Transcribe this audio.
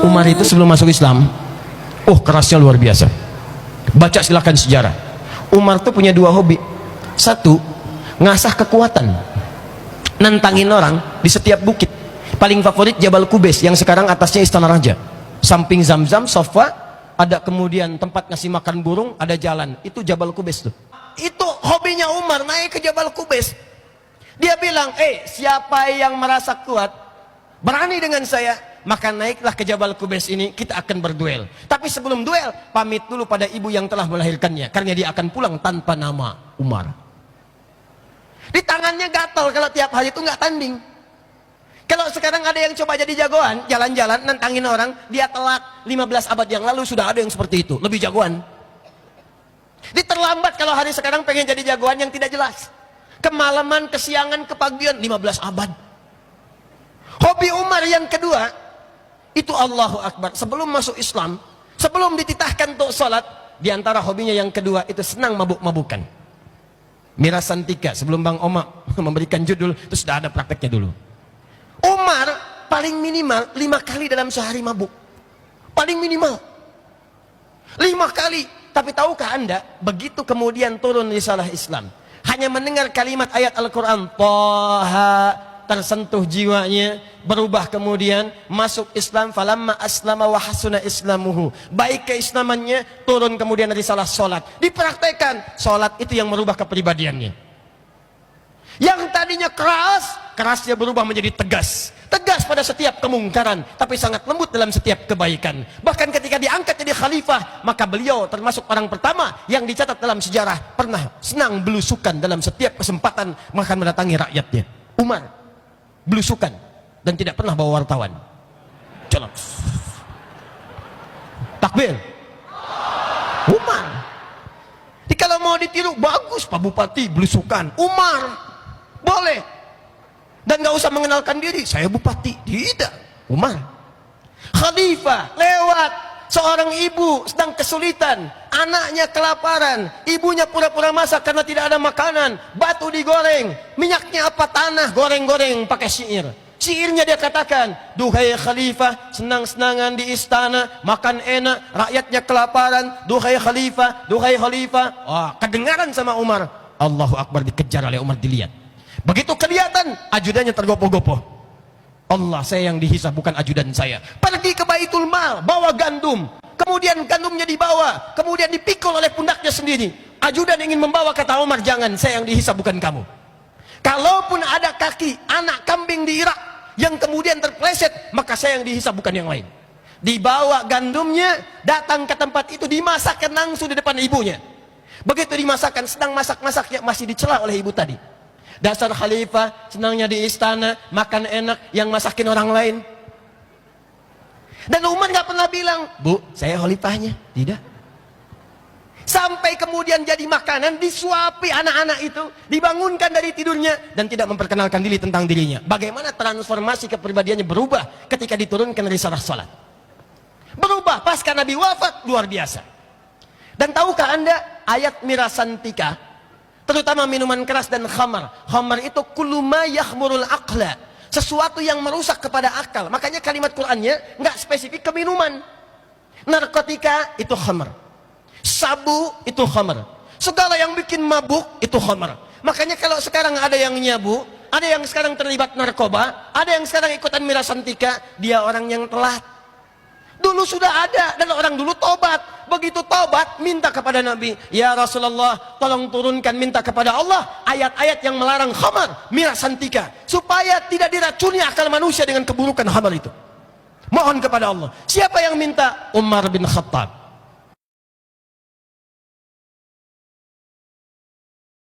Umar itu sebelum masuk Islam, kerasnya luar biasa. Baca silakan sejarah. Umar tuh punya dua hobi. Satu, ngasah kekuatan, nantangin orang di setiap bukit. Paling favorit Jabal Kubais yang sekarang atasnya Istana Raja. Samping Zamzam, Sofa, ada kemudian tempat ngasih makan burung, ada jalan. Itu Jabal Kubais tuh. Itu hobinya Umar, naik ke Jabal Kubais. Dia bilang, siapa yang merasa kuat, berani dengan saya, maka naiklah ke Jabal Kubais ini, kita akan berduel. Tapi sebelum duel, pamit dulu pada ibu yang telah melahirkannya, karena dia akan pulang tanpa nama Umar. Di tangannya gatal kalau tiap hari itu nggak tanding. Kalau sekarang ada yang coba jadi jagoan, jalan-jalan, nantangin orang, dia telak 15 abad yang lalu sudah ada yang seperti itu, lebih jagoan. Diterlambat kalau hari sekarang pengen jadi jagoan yang tidak jelas. Kemalaman, kesiangan, kepagian 15 abad. Hobi Umar yang kedua, itu Allahu Akbar. Sebelum masuk Islam, sebelum dititahkan untuk sholat, diantara hobinya yang kedua, itu senang mabuk-mabukan. Mirasantika, sebelum Bang Oma memberikan judul, itu sudah ada prakteknya dulu. Umar paling minimal 5 kali dalam sehari mabuk. Paling minimal 5 kali. Tapi tahukah anda, begitu kemudian turun risalah Islam, hanya mendengar kalimat ayat Al-Quran, Taha, tersentuh jiwanya, berubah kemudian masuk Islam, falamma aslama wa hasuna islamuhu, baik keislamannya, turun kemudian risalah sholat, dipraktekkan. Sholat itu yang merubah kepribadiannya. Yang tadinya kerasnya berubah menjadi tegas pada setiap kemungkaran, tapi sangat lembut dalam setiap kebaikan. Bahkan ketika diangkat jadi khalifah, maka beliau termasuk orang pertama yang dicatat dalam sejarah pernah senang belusukan dalam setiap kesempatan makan mendatangi rakyatnya. Umar belusukan dan tidak pernah bawa wartawan. Colok. Takbir. Umar. Jadi kalau mau ditiru, bagus Pak Bupati belusukan. Umar boleh, dan gak usah mengenalkan diri, saya bupati. Tidak, Umar. Khalifah lewat, seorang ibu sedang kesulitan, anaknya kelaparan, ibunya pura-pura masak karena tidak ada makanan, batu digoreng, minyaknya apa, tanah, goreng-goreng pakai syair. Syairnya dia katakan, duhai khalifah, senang-senangan di istana, makan enak, rakyatnya kelaparan, duhai khalifah, duhai khalifah. Kedengaran sama Umar. Allahu Akbar, dikejar oleh Umar, dilihat. Begitu kelihatan, ajudannya tergopoh-gopoh. Allah, saya yang dihisab, bukan ajudan saya. Pergi ke Baitul Mal, bawa gandum. Kemudian gandumnya dibawa, kemudian dipikul oleh pundaknya sendiri. Ajudan ingin membawa, kata Umar, jangan, saya yang dihisab, bukan kamu. Kalaupun ada kaki anak kambing di Irak yang kemudian terpleset, maka saya yang dihisab, bukan yang lain. Dibawa gandumnya, datang ke tempat itu, dimasakkan langsung di depan ibunya. Begitu dimasakkan, sedang masak-masaknya, masih dicela oleh ibu tadi. Dasar khalifah, senangnya di istana, makan enak, yang masakin orang lain. Dan Umar gak pernah bilang, Bu, saya khalifahnya. Tidak. Sampai kemudian jadi makanan, disuapi anak-anak itu, dibangunkan dari tidurnya, dan tidak memperkenalkan diri tentang dirinya. Bagaimana transformasi kepribadiannya berubah ketika diturunkan risalah salat. Berubah pasca Nabi wafat, luar biasa. Dan tahukah anda, ayat mirasantika, terutama minuman keras dan khamar. Khamar itu kullu ma yakhmurul aqla, sesuatu yang merusak kepada akal. Makanya kalimat Qur'annya nggak spesifik ke minuman. Narkotika itu khamar, sabu itu khamar, segala yang bikin mabuk itu khamar. Makanya kalau sekarang ada yang nyabu, ada yang sekarang terlibat narkoba, ada yang sekarang ikutan mirasantika, dia orang yang telat. Dulu sudah ada, dan orang dulu tobat. Begitu tobat, minta kepada Nabi, ya Rasulullah, tolong turunkan, minta kepada Allah ayat-ayat yang melarang khamar, mirasantika, supaya tidak diracuni akal manusia dengan keburukan khamar itu. Mohon kepada Allah. Siapa yang minta? Umar bin Khattab.